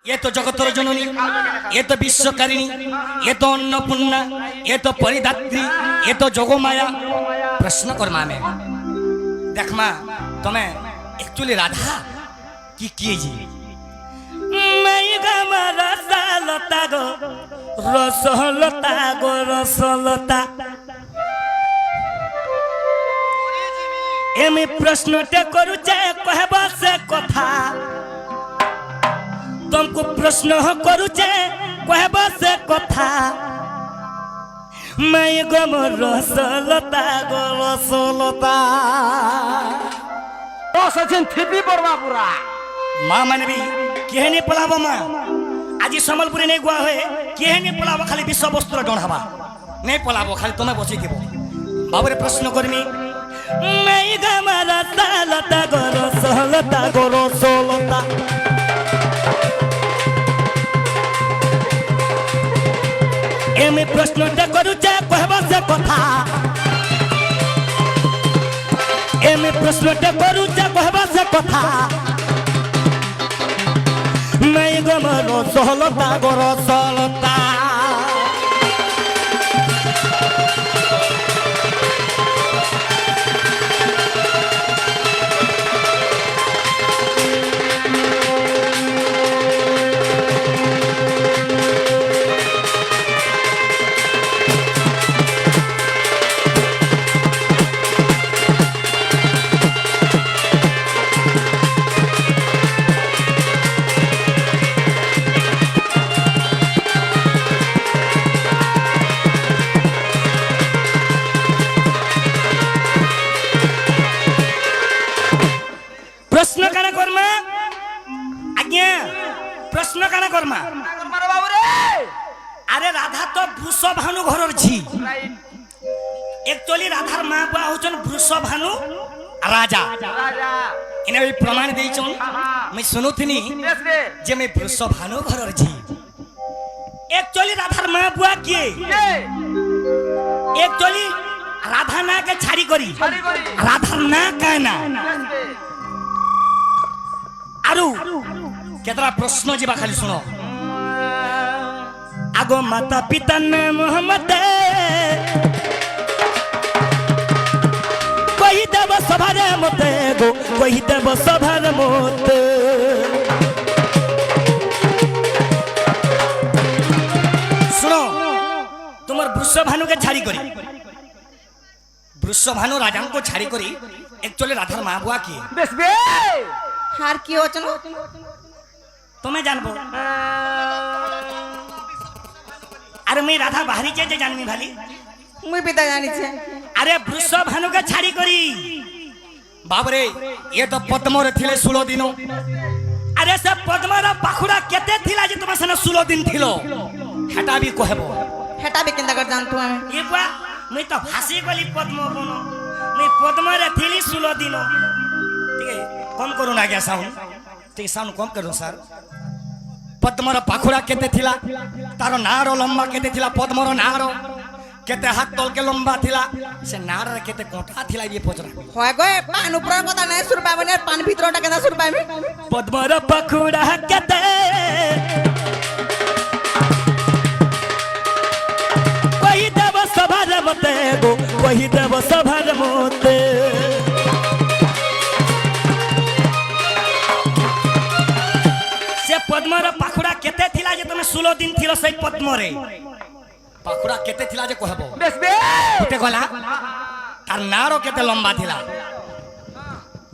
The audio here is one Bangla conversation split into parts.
ये तो जगतर जननी, ये तो विश्वकारिणी, ये तो अन्नपूर्णा, ये तो परिदात्री, ये तो जोगमाया। प्रश्न करमा में देख माँ तुम्हें एक्चुअली राधा की किए जी रसलता गो रसलता गो रसलता एम प्रश्नटे करुचे कहबा से कथा तुमको प्रश्न करुचे कहबा से कथा मैं गम रसलता गो रसलता सचिन थिपी पड़वा पूरा माँ मैंने भी किहे नहीं पलाबो माँ आज सम्बलपुरी नहीं गुआ हुए किहे नहीं पलाबो खाली विश्व वस्त्र डोन हवा नहीं पलाबो खाली तुम्हें बची थी बाबरे प्रश्न करमी मैं गम रसलता गो रसलता गो रसलता एमे प्रश्नटे करुचे कहबा से कथा एमे प्रश्नटे करुचे कहबा से कथा मैं गम रसलता गो रसलता प्रश्न काना करमा आज्ञा प्रश्न काना करमा अरे राधा तो वृषभानु घरर झी एक्चुअली राधार माँ बुआ होचन वृषभानु राजा इने भी प्रमाण देइछन मैं सुनुथिनी जे मैं वृषभानु घरर झी एक्चुअली राधार माँ बुआ किए एक्चुअली राधा ना के छाड़ी करी राधा ना कहना आरु केतरा प्रश्न जीवा खाली सुनो आगो माता पिता ने मोहम्मद कही देव सभारे मते गो कही देव सभारे मते सुनो तुम्हार वृषभानु के छाड़ी करी वृषभानु राजा को छाड़ी करी एक्चुअली राधार माँ बुआ की बेस बे हार की होचन तुम्हें जानबो अरे मैं राधा बाहरी जे जानमी भाली मुई पिता जानी छे अरे वृषभानु के छाड़ी करी बाबरे ये तो पद्मरे थिले 16 दिन अरे से पद्मरा पाखुड़ा केते थिला जे तुम सने 16 दिन थिलो हेटा भी कहबो हेटा भी केंदा कर जानतु हम ये बा मैं तो हंसी गली पद्म बनो मैं पद्मरे थिली 16 दिन ठीक है कम करू ना क्या साउंड ठीक साउंड कम करू सर पद्मर पाखुड़ा केते थिला तारो नारो लंबा केते थिला पद्मर नारो केते हाथ तल के लंबा थिला से नार केते कोठा थिला ये पचरा होय गए पान ऊपर कथा नै सुर पाबे ने पान भीतरटा केना सुर पाबे पद्मर पाखुड़ा केते कहि देव सभार मते गो कहि देव सभार मते पद्मर पाखुड़ा केते थिला जे तमे 16 दिन थिलो सही पद्मरे पाखुड़ा केते थिला जे कहबो बेस बे केते गला तार नारो केते लंबा थिला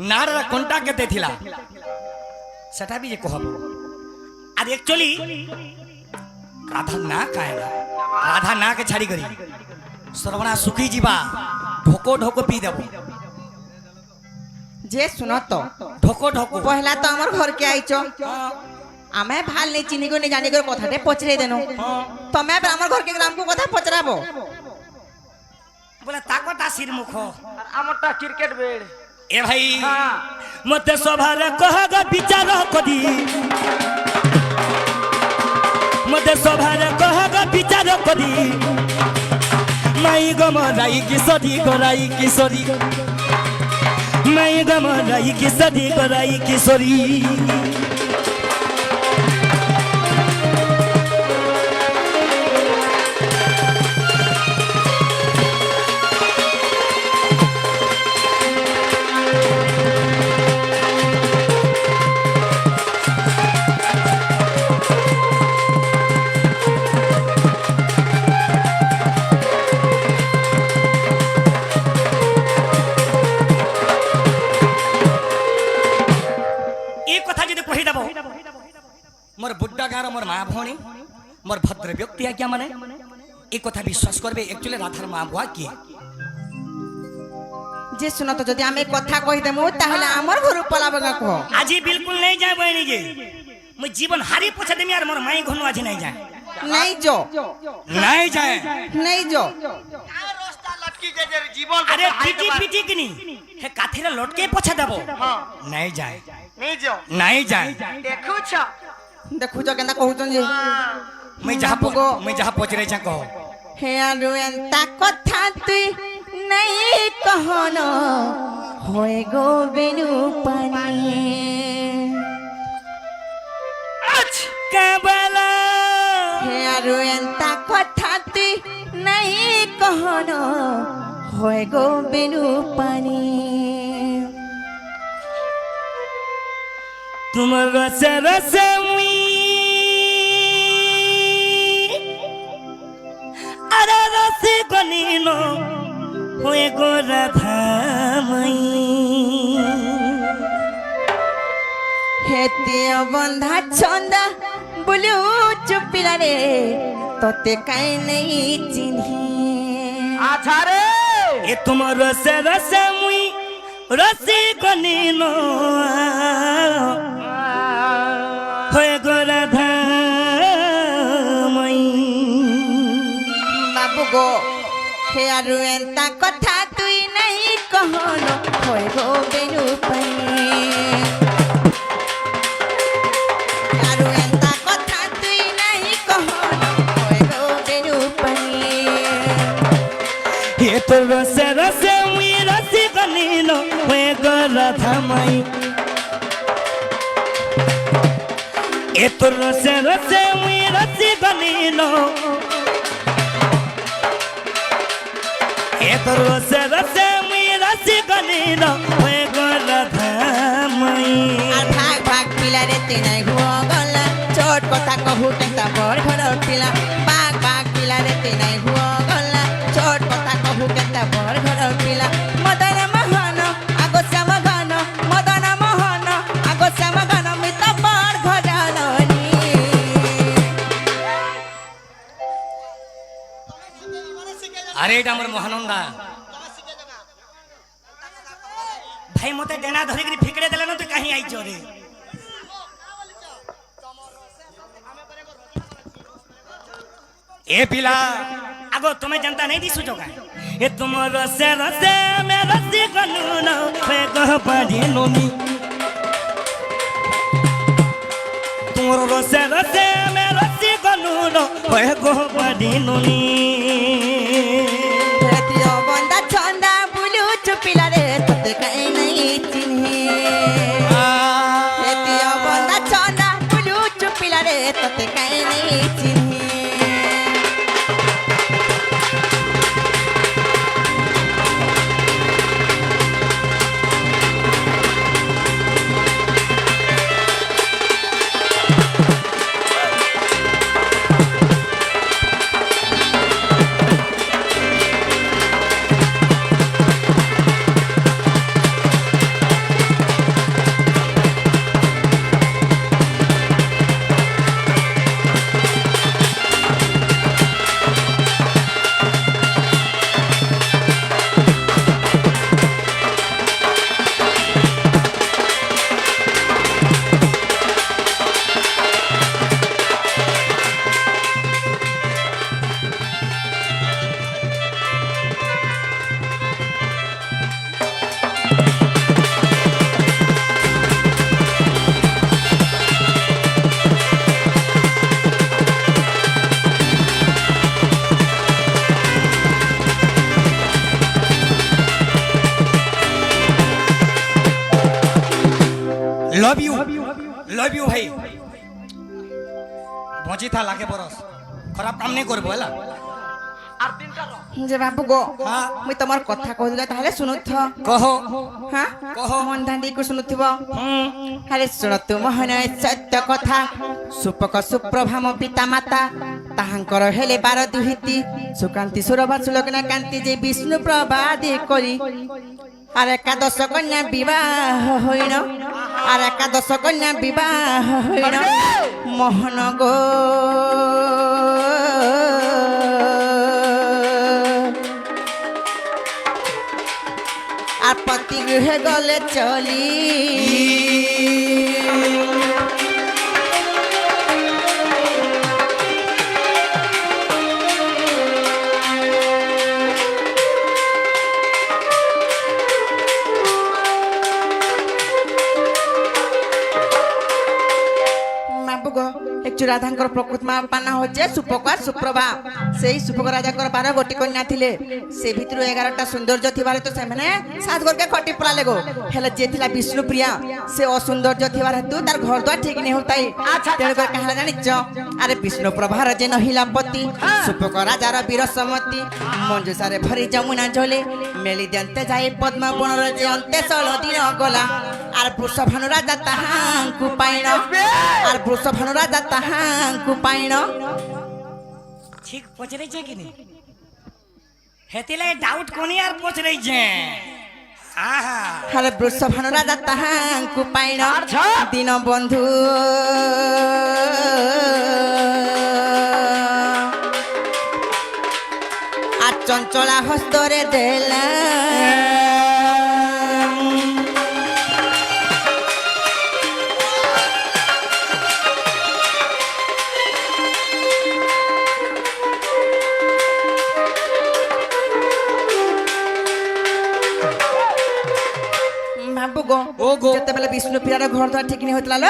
नार रा कोंटा केते थिला सेटा भी जे कहबो आ एक्चुअली राधा ना काहेला राधा ना के छाड़ी करी सर्वना सुखी जीवा ढोको ढोको पी देबो जे सुनो तो ढोको ढोको पहला तो हमर घर के आइचो आमे भाल नहीं चिनी को नहीं जाने को कथाटे पचरे देनो तमे हमर घर के ग्राम को कथा पचराबो बोले ताकता सिर मुखो आमटा क्रिकेट बेड ए भाई मते सभारे कहगा विचार कदी मते सभारे कहगा विचार कदी माई गम राई किशोरी गोराई किशोरी मैं गम राई किशोरी गोराई किशोरी মোর বুড্ডা গাঁর মোর মা ভৌণী মোর ভদ্র ব্যক্তি আজ্ঞা মানে এই কথা বিশ্বাস করবে একচুয়ালি রাধার মা বুয়া কিଏ যে শুনো তো যদি আমি কথা কই দেমু তাহলে আমার ঘর পলাবে না কো আজি বিলকুল নাই যায় বইনি গে মই জীবন হারি পছা দেমি আর মোর মাই ঘনু আজি নাই যায় নাই যো নাই যায় নাই যো আরে পিটি পিটি কিনি হে কাঠিরে লটকে পছা দেব নাই যায় নাই যায় দেখুছ দেখুছ কেনতা কহুছন যে মই যাহা পচরে যা কহ হে আরু এন্তা কথা তুই নাই কহন হয় গো বেনু পানি কাবালা হে আরু এন্তা কথা তুই নাই কহন হয় গো বেনু পানি তোমার রসে রসে আরে রসে গনিল হয়ে গো রাধামাই হেতিয় বন্ধা ছন্দা বলু চুপিলা রে তোতে কাই নাই চিনহি আচ্ছা রে এ তোমার রসে রসে মুই রসে গনিল হয়ে গো রাধামাই বাবু গো হে আরু এন্তা কথা তুই নাই কহন হয় গো বেনু পানি আরু এন্তা কথা তুই নাই কহন হয় গো বেনু পানি এ তো রসে রসে মুই রসে গনিল হয়ে গো রাধামাই এ তো রসে রসে মুই রসে গনিল এ তো রসে রসে মুই রসে গনিল হয়ে গো রাধামাই আর ভাগ ভাগ পিলা রে তে নাই হুয়া গলা ছোট কথা কহু কেনতা বড় ঘর পিলা ভাগ ভাগ পিলা রে তে নাই হুয়া গলা ছোট কথা কহু কেনতা বড় ঘর পিলা মদন মোহন আগো শ্যাম ঘন মদন মোহন আগো শ্যাম ঘন মিত বড় ঘর লনি আরে এটা আমার মহানন্দা ভাই মতে ডেনা ধরিকি ফিকড়ে দেলে না তুই কাহি আইছ রে এ পিলা আগো তুমি জানতা নাই দিছু জগা এ তোমার রসে রসে মে রসি গনু না ফে কহ পাজি ননি তোমার রসে রসে মে রসি গনু না ফে কহ পাজি ননি হেতিয় বন্ধা ছন্দা বলু চুপিলা রে তোতে কাই নাই চিনহি হেতিয় বন্ধা ছন্দা বলু চুপিলা রে তোতে কাই নাই চিনহি लव यू भाई बची था लागे बरस खराब काम नहीं करबो हला আর তিনটা র যে বাবু গো হ্যাঁ। মুই তোমার কথা কহিলা তাহলে শুনুথ कहो হ্যাঁ কহ। মন ধান্দি কো শুনুথিব আরে শুণ তু মোহন সত্য কথা সুপক সুপ্রভাম পিতা মাতা তাহাঙ্কর হেলে 12 দুহিতি সুকান্তি সুরভা সুলগ্না কান্তি যে বিষ্ণু প্রবাদে করি আর একাদশ কন্যা বিবাহ হইল আর একাদশ কন্যা বিবাহ হইল মোহন গো আর পতি গৃহে গলে চলি একটু রাধাঙ্কর প্রকৃত মা পানা হচ্ছে সুপকার সুপ্রভা সেই সুপক রাজাঙ্কর 12 গোটি কন্যা থিলে সে ভিতর 11টা সৌন্দর্য থিবারে তো সেমানে 7 গোটে খটি পড়ালে গো হেলে যে থিলা বিষ্ণুপ্রিয়া সে অসৌন্দর্য থিবার হেতু তার ঘর দ্বার ঠিক নেই হতাই তেল করে কাহলা জানিছ আরে বিষ্ণুপ্রভার যে নহিলাপতি সুপক রাজার বীরসমতি মঞ্জুষারে ভরি যমুনা জলে মেলি দেন্তে যাই পদ্ম বনর যে অন্তে 16 দিন গলা আর বৃষভানু রাজা তাহাঙ্কু পাইন আর বৃষভানু রাজা তাহাঙ্কু পাইন ঠিক পচরেছে কি নি হেতিলে ডাউট কোনি আর পচরেছে আহা আরে বৃষভানু রাজা তাহাঙ্কু পাইন দিন বন্ধু আর চঞ্চলা হস্তরে দেলা যেତେବେଳେ ବିଷ୍ଣୁପ୍ରିୟାର ଘର ଦ୍ୱାର ଠିକ ନେଇ ହଉଥିଲା ଲ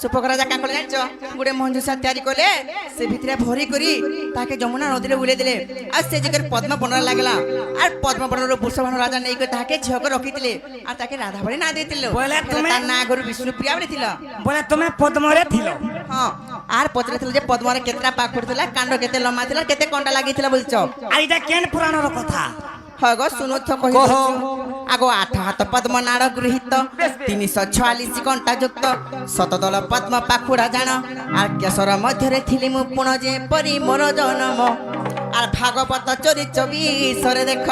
ସୁପକ ରାଜା କାଁ କଲେ ଜାଣିଛ ଗୋଟେ ମଞ୍ଜୁଷା ତିଆରି କଲେ ସେ ଭିତରେ ଭରି କରି ତାକେ ଯମୁନା ନଦୀରେ ବୁଲେଇ ଦେଲେ ଆଉ ସେ ଜାଗାରେ ପଦ୍ମ ବନରେ ଲାଗିଲା আর পদ্ম বনর বৃষভানু রাজা নেই তাকে ঝিওকে রখিলে আর তাকে রাধা বলে না দিয়েছিল বলে তুমি তার না গরু বিষ্ণুপ্রিয়া বলে ছিল বলে তুমি পদ্মরে থিল হ্যাঁ আর পচরে ছিল যে পদ্মরে কেতটা পাক পড়িଥିଲା কাণ্ড কেতে লম্বা ছিল কেতে কন্টা লাগিছিল বলছ আর এটা কেন পুরাণর কথা হয় গো শুনুথ কহি আগো 8 হাত পদ্ম নাড় গৃহীত 346 কণ্টা যুক্ত শতদল পদ্ম পাখুড়া জান আর কেশর মধ্যে থিলি মু পুণ যে পরি মোর জনম আর ভাগবত চরি 24 রে দেখ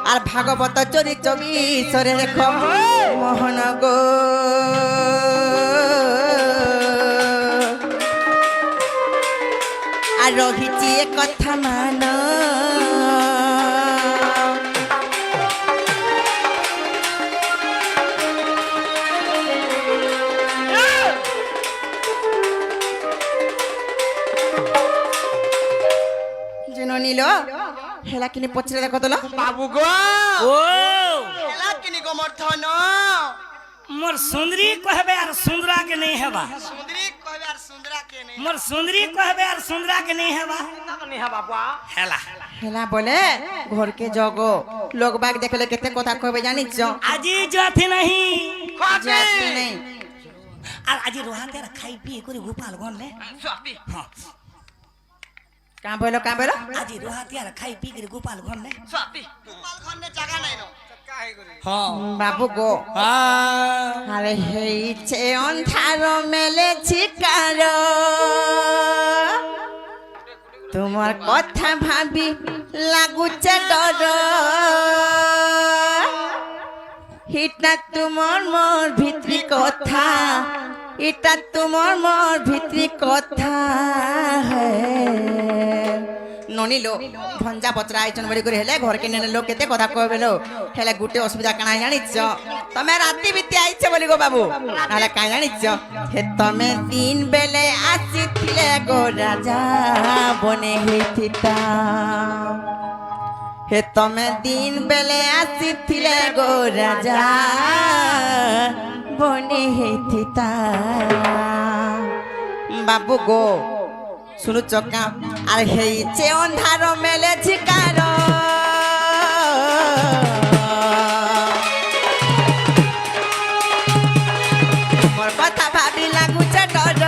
আর ভাগবত চরি 24 রে দেখ মোহন গো আর রহিছি এ কথা মান নিল হেলা কিনি পছরে দেখো তো বাবু গো ও এলা কিনি গো মর্ধন মোর সুন্দরী কহবে আর সুন্দরা के नहीं हेबा সুন্দরী কইবে আর সুন্দরা কে নেই मोर सुंदरी कहबे और सुंदरा के नहीं हेबा নি হ্যাঁ বাবা हेला হেলা বলে ঘর কে জগো লোক বাগ দেখলে কেতে কথা কইবে জানিছ আজি जाती नहीं জাতি নাই আর আজি রোহাতে খাই পি করে গোপাল গনলে সপি हां কাঁ বলো আজি রোহাতে খাই পি করে গোপাল গনলে সপি গোপাল ঘরে জায়গা নাই নো हां বাবু গো আরে হেইছে অন্ধার মেলে ছিকার তোমার কথা ভাবি লাগুছে ডর হিটা তোমার মোর ভিতরি কথা এটা তোমার মোর ভিতরি কথা ননিলো ভঞ্জা বচরা আইছন বলি করে হেলে ঘরকে নেলে লোক কেতে কথা কইবেলো হেলে গুটে অসুবিধা কানা জানিছ তুমি রাতি বিতি আইছে বলি গো বাবু নালে কাই জানিছ হে তুমি দিন বেলে আসিছিলে গো রাজা বনে হইতিতা হে তুমি দিন বেলে আসিছিলে গো রাজা বনে হইতিতা বাবু গো শুনু চকা আর হেইছে অন্ধার মেলে ঝিকার মোর কথা ভাবি লাগুছে ডর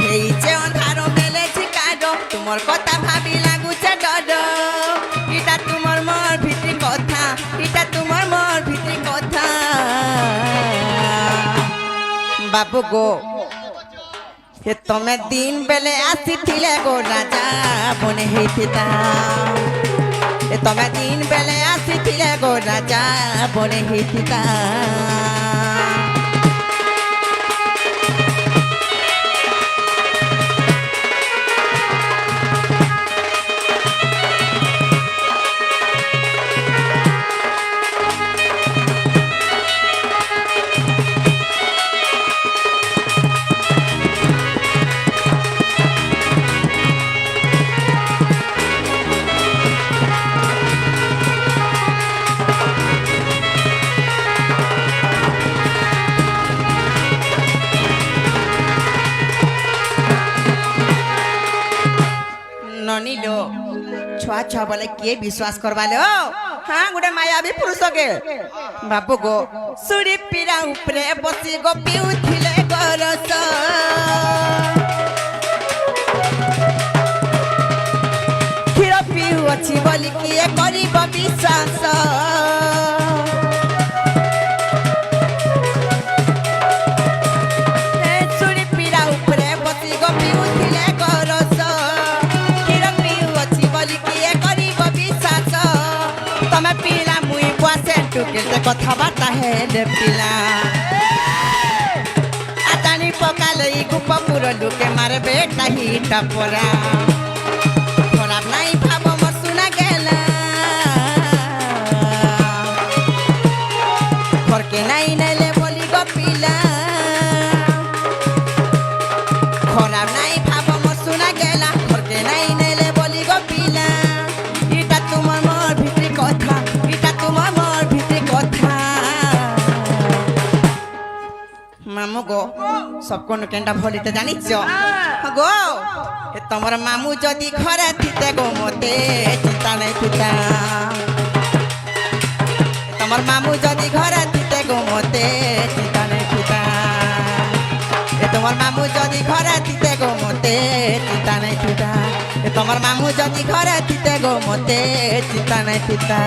হেইছে অন্ধার মেলে ঝিকার তোমার কথা ভাবি লাগুছে ডর এটা তোমার মোর ভিতরি কথা এটা তোমার মোর ভিতরি কথা বাবু গো হে তুমি দিন বেলে আসিছিলে গো রাজা বনে হইতিতা ଏ ତମେ ଦିନ ବେଲେ ଆସିଥିଲେ ଗୋ ରାଜା ବନେ ହେଇଥିତା ननीलो छुआ छुआ बोले किए विश्वास करवा लो हाँ गोटे मायावी पुरुष के बाबू गो सुड़ी पीरा उपरे बसी गो पिउथिले गरस क्षीर पिउ अछि बोली किए करिब विश्वास सुड़ी पीरा उपरे बसी गो पिउथिले गरस तमे पीला मुई बसे टुके से कथबार्ता है रे पीला आतानी पकाले गुप पुरो लुके मारे बेटा ही टपरा खराब नहीं भाबो मोर सुना गेला करके नहीं नेले बोली गो पीला खराब नहीं भाबो मोर सुना गेला करके नहीं नेले बोली गो पीला इटा तुमर मोर भितरी কথা এটা তোমার মোর ভিতরে কথা মামু গো সবকন কেন্টা ভলিতে জানিছ গো এ তোমার মামু যদি ঘরে থিতে গো মতে চিন্তা নাই পিতা তোমার মামু যদি ঘরে থিতে গো মতে চিন্তা নাই পিতা তোমার মামু যদি ঘরে থিতে গো মতে চিন্তা নাই পিতা তোমার মামু যদি ঘরে থিতে গো মতে চিন্তা নাই পিতা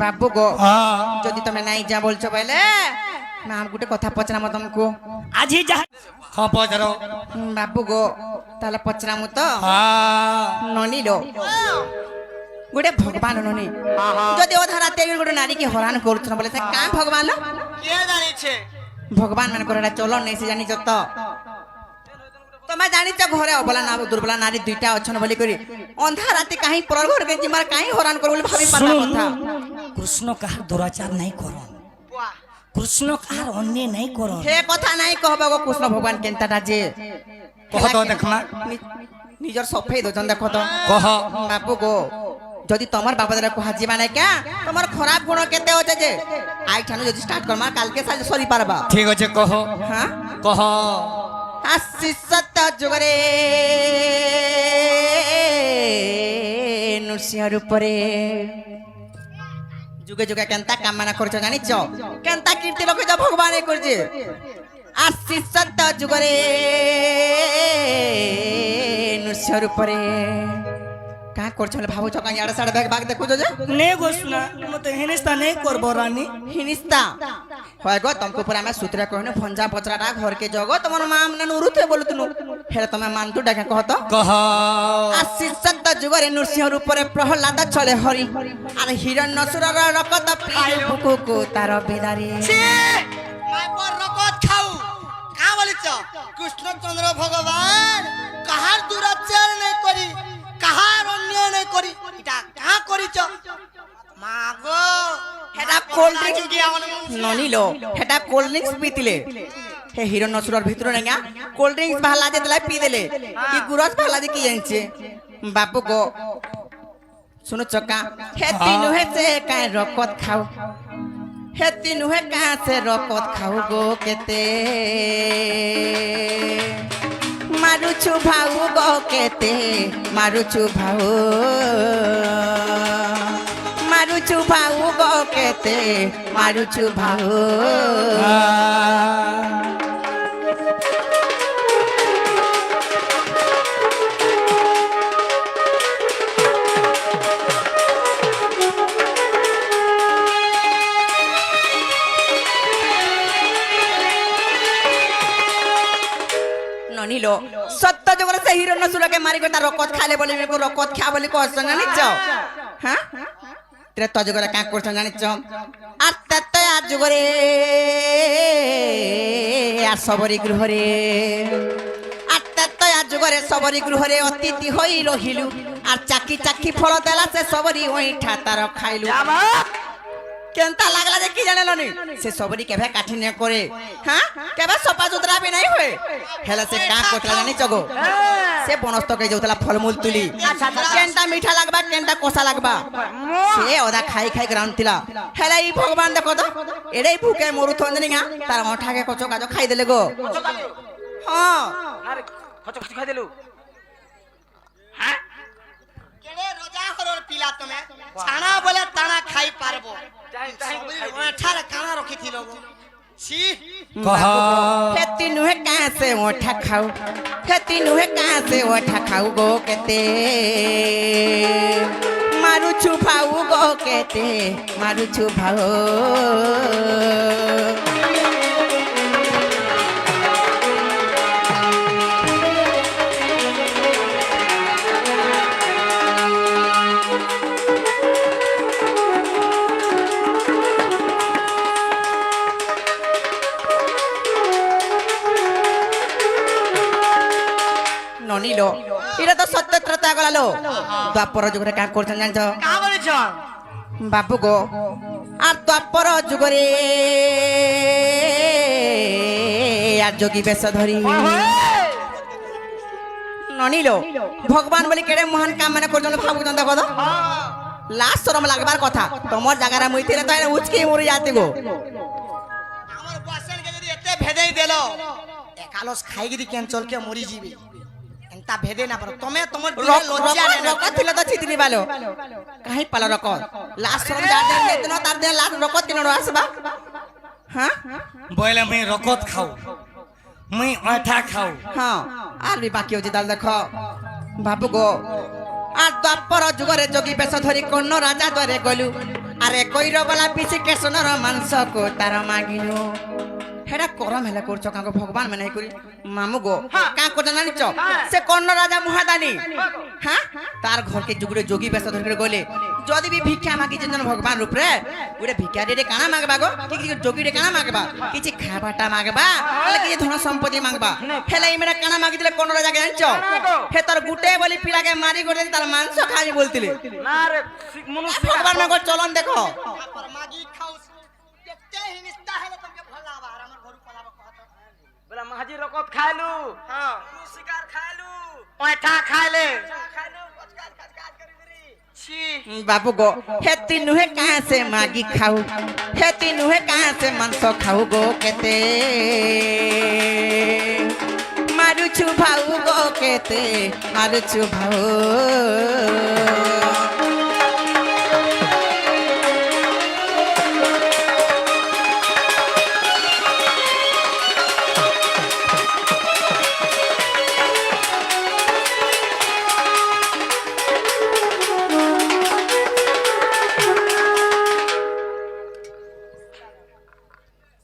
बाबू गो যদি তুমি নাই যা বলছো বলে না আমি গুটে কথা পচরাম তোমাকে আজি যা হ্যাঁ পচরাও বাবু গো তাহলে পচরাম তো ননি লো গুটে ভগবান ননি যদি ও ধারা তেল গুটে নারী কি হরান করছন বলে সে কাম ভগবান লো কে জানিছে ভগবান মানে করে চলন নেই সে জানিছ তো তুমি জানিছ ঘরে অবলা না দুর্বলা নারী দুইটা অছন বলি করি অন্ধা রাতে কাহি পর ঘর কে জিমার কাহি হরান কর বলি ভাবি পাতা কথা কৃষ্ণ কাহার দুরাচার নাই করন বাহ কৃষ্ণ কাহার অন্যায় নাই করন হে কথা নাই কহব গো কৃষ্ণ ভগবান কেনতাটা যে কহ তো দেখনা নিজর সফেই দোজন দেখো তো কহ বাবু গো যদি তোমার বাবা দাদা কহা জিবা নাই কা তোমার খারাপ গুণ কেতে হচ্ছে যে আই ঠানু যদি স্টার্ট করমা কালকে সাজ সরি পারবা ঠিক আছে কহ হ্যাঁ কহ আসি সত্য যুগরে নৃসিংহর উপরে যুগে যুগে কেনতা কামনা করছো জানিছ কেনতা কীর্তি লোকে যা ভগবান করছে আসি সত্য যুগরে নৃসিংহর উপরে কা করছো বলে ভাবুছ কাঁ ইয়াড়ে সাড়ে ব্যাগ বাগ দেখুছ যে নে গোসনা মতে হিনিস্তা নেই করব রানী হিনিস্তা হয় গো তুমको पर मैं सूत्र कहने भंजा पचराटा घर के जगो तुमर मां ने नुरुते बोलतनु फेर तमे मानतु डाके कहत कह आसी सत्त जुगरे नृसिंह ऊपर प्रहलाद चले हरि अरे हिरण्यसुरर रकत पी बुकुकु तार बेदारी ছি মাই পর রকত খাও কা বলিছ কৃষ্ণচন্দ্র ভগবান কাহার দুরাচার নাই করি কাহার অন্যায় নাই করি এটা কা করিছ মাগো হেটা কোল্ড ড্রিঙ্কস ননিলো হেটা কোল্ড ড্রিঙ্কস পিতিলে হে হিরণ্যসুরর ভিতরে নেগা কোল্ড ড্রিঙ্কস ভালা যেতলা পি দেলে কি গুরস ভালা যে কি জানছে বাপু গো শুনো চকা হেতি নুহে সে কাই রকত খাও হেতি নুহে কা সে রকত খাও গো কেতে মারুছু ভাউ গো কেতে মারুছু ভাউ মারুছু ভাউ গো কেতে মারুছু ভাউ ননিলো সত্য জগরে সে হিরণ্যসুরকে মারি গো তার রকত খালে বলি মেকো রকত খা বলি কষ্ট জানিছ হ্যাঁ ত্রেত জগরে কা করছ জানিছ আর তেত আজ জগরে আর সবরি গৃহরে আর তেত আজ জগরে সবরি গৃহরে অতিথি হই রহিলু আর চাকি চাকি ফল দেলা সে সবরি ওইঠা তার খাইলু কেনতা লাগলা যে কি জানেলো নি সে সবরি কেবে কাঠি নে করে হ্যাঁ কেবে সপা সুতরা বি নাই হয়ে হেলা সে কা কোতলা জানি চগো সে বনস্ত কে যাউতলা ফলমূল তুলি কেনটা মিঠা লাগবা কেনটা কষা লাগবা সে ওদা খাই খাই গ্রাউন্ড তিলা হেলা ই ভগবান দেখো তো এড়াই ভুকে মরু থন্দনি গা তার মঠাকে কচো কাজো খাই দেলে গো হ্যাঁ আরে কচো কচো খাই দিলু হ্যাঁ কেড়ে রোজা হরর পিলা তুমি ছানা বলে তানা খাই পারবো ওঠার কানা রখিছিল গো ছি কহ হেতি নুহে কাছে ওঠা খাও হেতি নুহে কাছে ওঠা খাও গো কেতে মারুছু ভাউ গো কেতে মারুছু ভাউ ননিলো এটা তো সত্য ত্রতা গলালো দ্বাপর যুগরে কা করছেন জানছ কা বলিছ বাপু গো আর দ্বাপর যুগরে আর যোগী বেশ ধরি ননিলো ভগবান বলি কেড়ে মহান কাম মানে করছেন ভাবুছেন দেখো তো লাস্ট শরম লাগবার কথা তোমার জায়গাটা মুই থিলে তো উচকে মরে যাতে গো আমার বসেন কে যদি এতে ভেদেই দেল একালস খাইগিরি ক্যান্সল কে মরি যাবে এন্তা ভেদে না পারো তুমি তোমার দিলে লজ্জা নেই রকত থিলে তো চিতনি বালো কাহি পালো রকত লাস্ট শরম যার দেন দেন তার দেন লাস্ট রকত কিনো আসবা হ্যাঁ বলে মুই রকত খাও মুই আঠা খাও হ্যাঁ আর বি বাকি হচ্ছে তাহলে দেখো বাবু গো আর দ্বাপর যুগরে যোগী বেশ ধরি কোন রাজা দরে গলু আরে কইর বলা পিছি কেশনর মাংস কো তার মাগিনু হেডা করম হেলা করছ কাঙ্গো ভগবান মানে করি মামু গো কা করছ জানিছ সে কোন রাজা মহাদানি হ্যাঁ তার ঘরকে যুগরে যোগী বেশ ধরি গলে যদি বি ভিক্ষা মাগি যেন ভগবান রূপরে ওরে ভিক্ষা দে কানা মাগবা গো কি যোগী রে কানা মাগবা কিছু খাবাটা মাগবা আলে কি ধন সম্পত্তি মাগবা হেলা ইমেরা কানা মাগি দিলে কোন রাজা জানিছ হে তোর গুটে বলি পিলাকে মারি গড়ে তার মাংস খাই বলতিলে না রে মনুষ্য ভগবান মাগো চলন দেখো মাগি খাও দেখতে হিনিস্তা হেলে তোকে ভলাবা আর আমার ঘর পলাবা কত বলা মাঝি রকত খাইলু হ্যাঁ শিকার খাইলু ওঠা খাইলে খাইলু কচকাল কচকাল করি করি ছি বাবু গো হেতি নুহে কাছে মাগি খাও হেতি নুহে কাছে মাংস খাও গো কেতে মারুছু ভাউ গো কেতে মারুছু ভাউ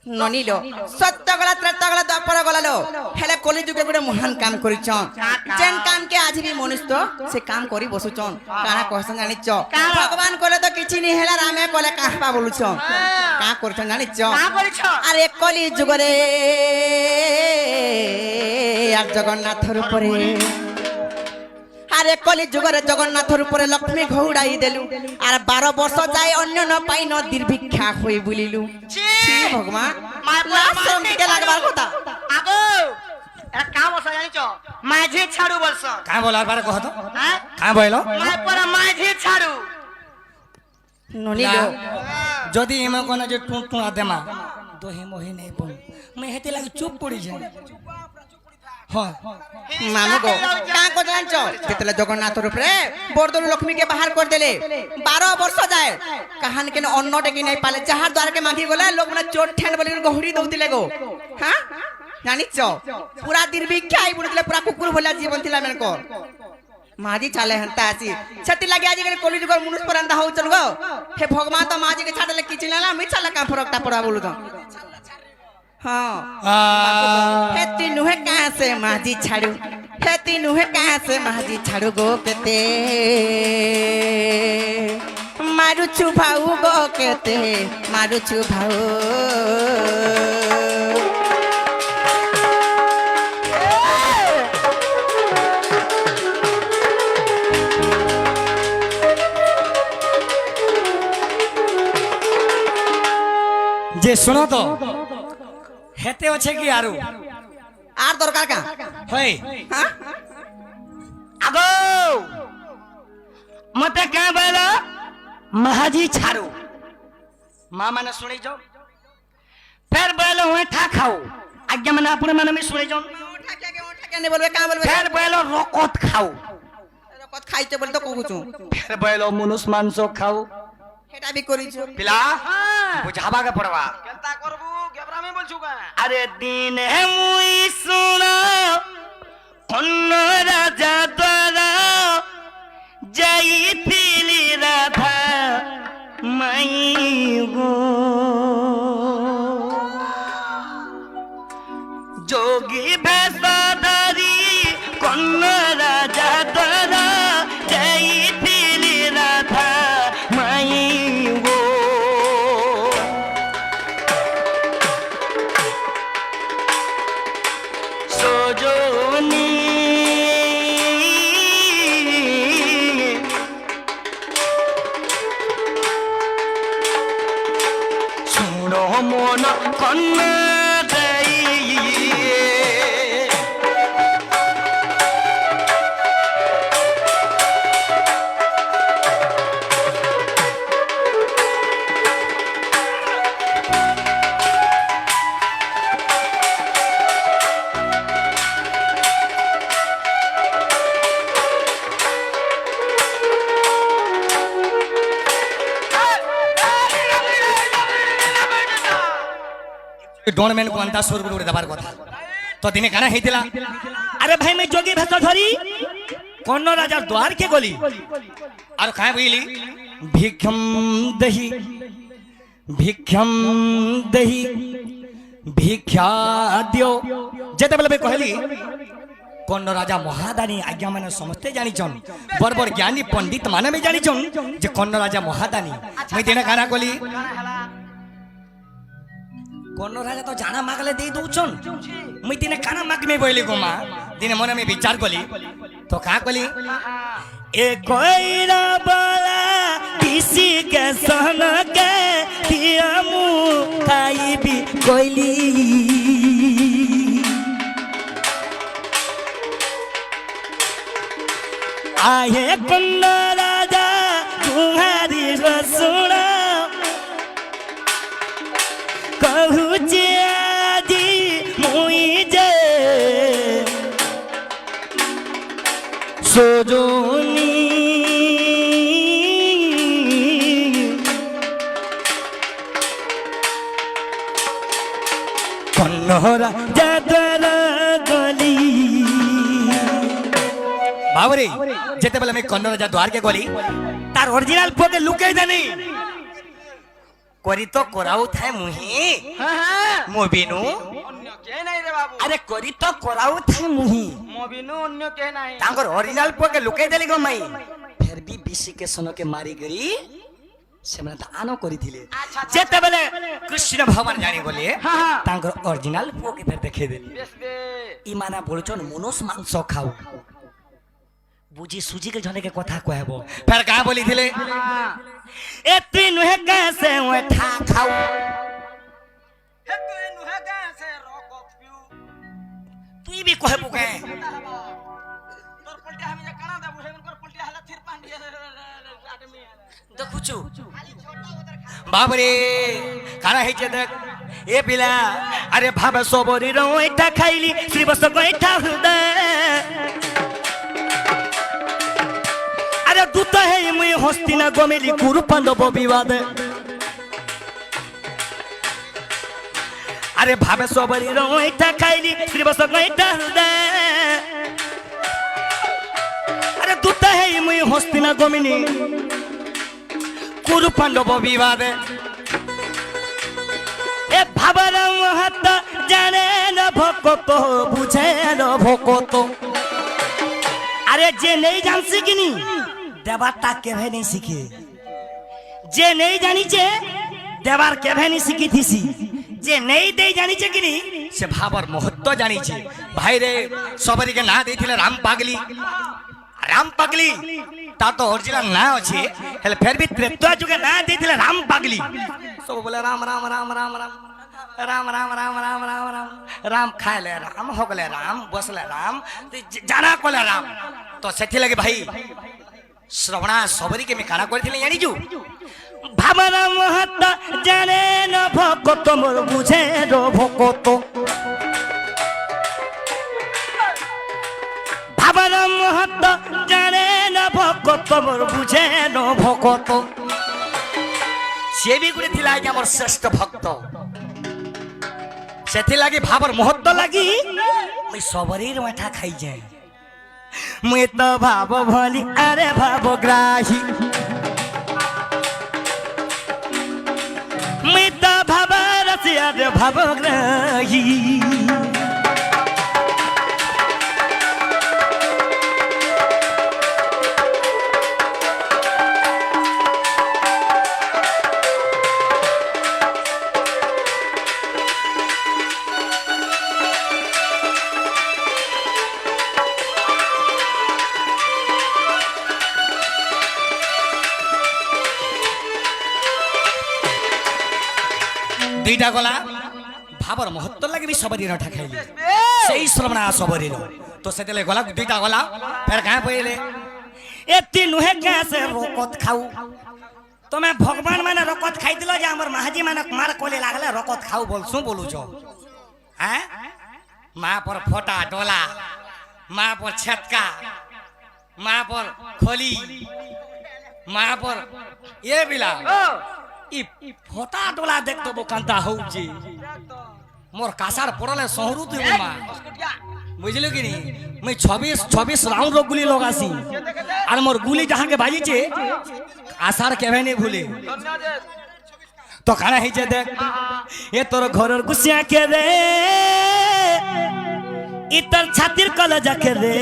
ননিলো সত্য গলা ত্রেত গলা দ্বাপর গলালো হেলে কলি যুগে গুড়ে মহান কাম করিছন যেন কাম কে আজ বি মনুষ্য সে কাম করি বসুছন কানা কহছন জানিছ ভগবান কলে তো কিছু নি হেলা রামে কলে কাহপা বলুছন কা করছন জানিছ আরে কলি যুগরে আর জগন্নাথর উপরে আরে কলি যুগরে জগন্নাথর উপরে লক্ষ্মী ঘৌড়াই দেলু আর 12 বর্ষ যাই অন্য ন পাই ন দীর্ভিক্ষা হই বলিলু ভগবান লাস্ট শরম কে লাগবার কথা আগো এটা কাম বসা জানিছ মাঝি ছাড়ু বলছ কাঁ বলার বারে কহ তো হ্যাঁ কাঁ বইল মাই পরা মাঝি ছাড়ু ননি না, গো যদি এমন কোন যে টুঁটুঁড়া দেমা দহি মহি নেই পড় মুই হেতে লাগি চুপ পড়ি যাই হ্যাঁ মামু গো কাঁ কথা জানছ যেতলে জগন্নাথর উপরে বরদলু লক্ষ্মীকে বাহার করে দেলে 12 বর্ষ যায় কাহান কেন অন্নটা কি নাই পালে যাহার দ্বারকে মাগি গলে লোক মানে চোট ঠেন বলি গহরি দউতিলে গো হ্যাঁ জানিছ পুরা দিরবিক্ষা আই বুড়িলে পুরা কুকুর ভলা জীবন থিলা মেনকর মাঝি চালে হেন্তা আছি সেতি লাগি আজি গলে কলি যুগর মনুষ পরান্দা হউছন গো হে ভগবান তো মাঝি কে ছাড়লে কিছু না আমি চালা কা ফরকটা পড়া বলু তো हाँ हेती नुहे कहाँ से माझी छाड़ू हेती नुहे कहाँ से माझी छाड़ू गो केते मारू छु भाऊ गो केते मारू छु भाऊ যে শোনো তো হেতে আছে কি আরু আর দরকার का হই हाँ আগো মতে কা বইল महाजी ছাড়ু মা মানে শুনি যাও ফের বইল ওই ঠা খাও আজ্ঞা মানে আপনি মানে আমি শুনি যাও उठा के नहीं बोलबे का बोलबे ফের বইল রকত খাও কত খাইতে বলি তো কহুছু ফের বইল মনুষ মাংস খাও হেটা বি করিছু পিলা বুঝাবা কে পড়বা কেনতা করবু গেবরামি বলছু কা আরে দিন হে মুই শুনা কন্ন রাজা দ্বারা যাইতিলি রাধা মাই গো যোগী বেশধারী কন্ন রাজা দ্বারা যাইতিলি রাধা মাই গো সজনী শুনো মন কন্যা দেই ডোনমেন को अंता सुर गुरु दबार কথা তো দিনে কানা হইতিলা আরে ভাই মে যোগী ভেষ ধরি কোন রাজার দ্বার কে গলি আর কায় বইলি ভিক্ষম দেহি ভিক্ষা দিও যেতে বলবে কহলি কোন রাজা মহাদানী আজ্ঞা মানে সমস্তে জানিছন বড় জ্ঞানী পণ্ডিত মানে भी জানিছন যে কোন রাজা মহাদানী মই দিনে কানা গলি কোন রাজা তো জানা মাগলে দেই দউছন মুই দিনে কানা মাগমে বইলি গো মা দিনে মনে আমি বিচার কলি তো কা কলি এ কইরা বলা কিসি কে সন কে দিয়ামু খাইবি কইলি আয়ে কোন রাজা तुम्हारी रसुना कहूचे आदि मुई जे सजनी कन्नरा जादरा गली बाबरे जेते बेले मैं कन्नरा जा द्वार के गली तार ओरिजिनल पोके लुके जानी করি তো করাও থাই মুহি মবিনু অন্য কে নাই রে বাবু আরে করি তো করাও থাই মুহি মবিনু অন্য কে নাই তাঙ্গর অরিজিনাল পোকে লুকাই দেলি গো মাই ফের বি বিশিকে সনকে মারি গরি সেমানে তা আনো করিছিলে যেতে বেলে কৃষ্ণ ভগবান জানি বলে তাঙ্গর অরিজিনাল পোকে ফের দেখে দেলি বেশ বে ইমানা বলছন মনুষ মাংস খাও বুঝি সুজি के जने के कथा कहबो फिर का बोली थिले ए तुई नुहे कैसे ओए ठा खाऊ হে তুই নুহে কে সে রকত পিউ তুই भी कहे पुके তোর পল্টিয়া আমি কানা দেবো সেখানকার পল্টিয়া হলা থির পান্ডি আদমি দেখুছু বাবরে কানা হইছে দেখ এ পিলা আরে ভাবে সবরি রইটা খাইলি শ্রীবস গইঠা হৃদয় আরে দূত হে মুই হস্তিনা গমেলি কুরু পাণ্ডব বিবাদ আরে ভাবে সবরি রইটা খাইলি শ্রীবস গইঠা হৃদয় আরে দূত হে মুই হস্তিনা গমিনি কুরু পাণ্ডব বিবাদে এ ভাবার মহাত্মা জানে না ভকত বুঝে না ভকত আরে যে নেই জানছি কিনি দেবার তা কেভে নেই শিখে যে নেই জানিছে দেবার কেভে নেই শিখিথিসি যে নেই দেই জানিছে কিনি সে ভাবার মহত্ব জানিছে ভাইরে সবারিকে না দেইছিলে রাম পাগলি তা তো অরিজিনাল না আছে হেলে ফের भी त्रेता जुगे ना देथिले राम पागली सब बोले राम राम राम राम राम राम राम राम राम राम राम राम खाइले राम होगले राम बसले राम जाना कोले राम तो सेथि लगे भाई श्रवणा सबरी के में काना करथिले जानि जु भावना महत जाने न भकत मोर बुझे रो भकत ভাবনা মহত্ব জানে না ভকত মোর বুঝে ন ভকত সে বি গুড়ে থিলা আজ আমার শ্রেষ্ঠ ভক্ত সেথি লাগি ভাবর মহত্ব লাগি মুই সবরির মাথা খাই যায় মুই তো ভাব ভলি আরে ভাব গ্রাহী মুই তো ভাবার আছে আরে ভাব গ্রাহী দুইটা গলা ভাবর মহত্ব লাগি সবরি রঠা খাইলি সেই শ্রবণা সবরি তো সেতেলে গলা দুইটা গলা ফের গাঁ পইলে এতি নুহে কাছে রকত খাও তুমি ভগবান মানে রকত খাইদিল যে আমার মাহাজি মানে মার কোলে লাগলে রকত খাও বলছু বলুছ হ্যাঁ মা পর ফটা ডলা মা পর ছটকা মা পর খলি মা পর এ বিলা ই ফটা ডলা দেখতো বোকান্তা হউজি মোর কাসার পড়লে শহরু তুই মা বুঝলি কি নি মই 26 রাউন্ড গুলি লগাছি আর মোর গুলি যাহাকে বাজিছে আসার কেভে নে ভুলে তো কানা হইছে দেখ এ তোর ঘরের গুছিয়া কে রে ই তোর ছাতির কলেজা কে রে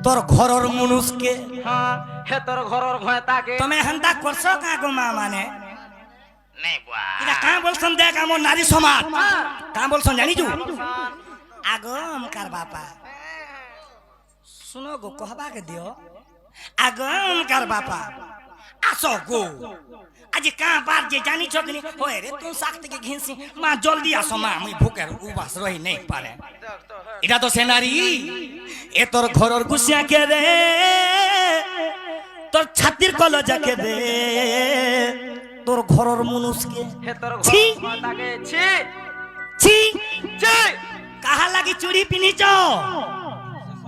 তোর ঘরের মনুষকে হে তোর ঘরের ভয়তাকে তুমি হেন্তা করছ কা গো মা মানে নাই বুয়া এটা কা বলছন দেখ আমার নারী সমাজ কা বলছন জানিছু আগম কার বাপা শুনো গো কহবা কে দিও আগম কার বাপা আসো গো আজি কা বার যে জানিছ কিনি হয় রে তুই সাক্ত কে ঘিনছি মা জলদি আসো মা আমি ভুকের উবাস রহি নাই পারে এটা তো সেনারি এ তোর ঘরের গুছিয়া কে রে তোর ছাতির কলজা কে রে তোর ঘরের মনুষকে হে তোর ছি ঘরের ভয়তাকে ছি ছি ছি কাহা লাগি চুড়ি পিনিছ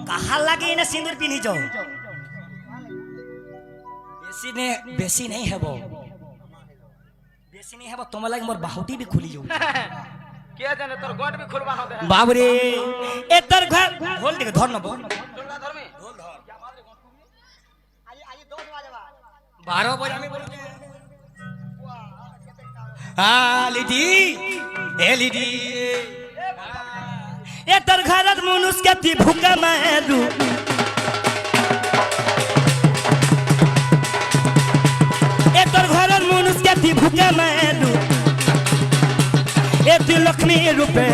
কাহা লাগি না সিঁদুর পিনিছ বেশি নেই হেব বেশি নেই হেব তোমার লাগি মোর বাহুটি বি খুলি যাও কে জানে তোর গট বি খুলবা নদে বাবরে এ তোর ঘর ঢোল দিকে ধর নব তোলা ধর্মী 12 বজে আমি বলি লিডি এ লিডি এ তোর ঘরের মনুষ্যকে তুই ভুকা মারু এ তোর ঘরের মনুষ্যকে তুই ভুকা মারু এ তুই লক্ষ্মী রূপে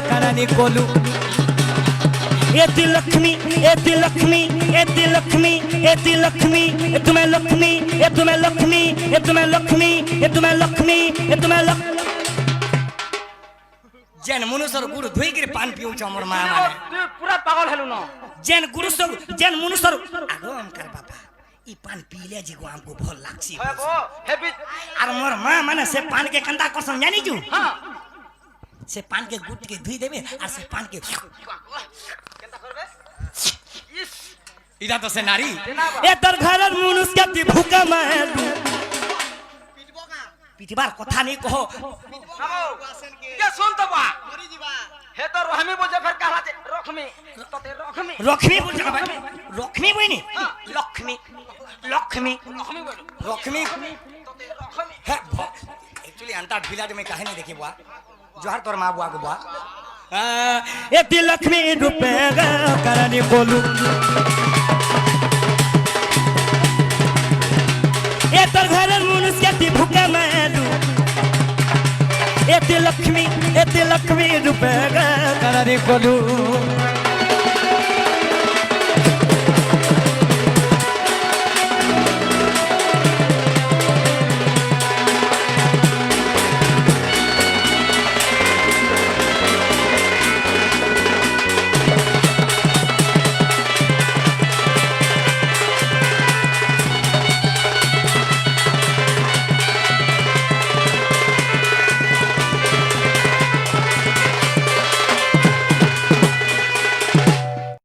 কারানি কলু এতি লক্ষ্মী এতি লক্ষ্মী এতি লক্ষ্মী এতি লক্ষ্মী এ তুমি লক্ষ্মী এ তুমি লক্ষ্মী এ তুমি লক্ষ্মী এ তুমি লক্ষ্মী এ তুমি जेन मनुष्यर गुरु धोई के पान पिउछ हमर माँ माने তুই পুরা পাগল হেলু ন जेन गुरु सब जेन मनुष्यर आगो हमकर बाबा ई पान पीले जी को हमको भल लागसी হয় গো হেবি और मोर माँ माने से पान के कंदा कसम जानी जू হ্যাঁ से पान के गुट के धुई देबे और से पान के কেনটা করবে ইস इदा तो से नारी देनाबा। ए तर घरर मनुष्य के ती भूका मारू পিটবো কা पिटबार कथा नहीं कहो নামো কে শুন তো বা মরি দিবা হে তো রহমি বজে ফের কাহলা যে রখমি তোতে রখমি लक्ष्मी बोल जगह भाई लक्ष्मी बनी लक्ष्मी लक्ष्मी রখমি বলো लक्ष्मी তোতে রখমি है एक्चुअली अंता ढीला में काहे नहीं देखी बुआ जोहर तोर माँ बुआ को बुआ ए ती लक्ष्मी रूपे करनी बोलू ए तर घरर मनुष्य ती भूखे मारू ए ती लक्ष्मी रूपे करनी बोलू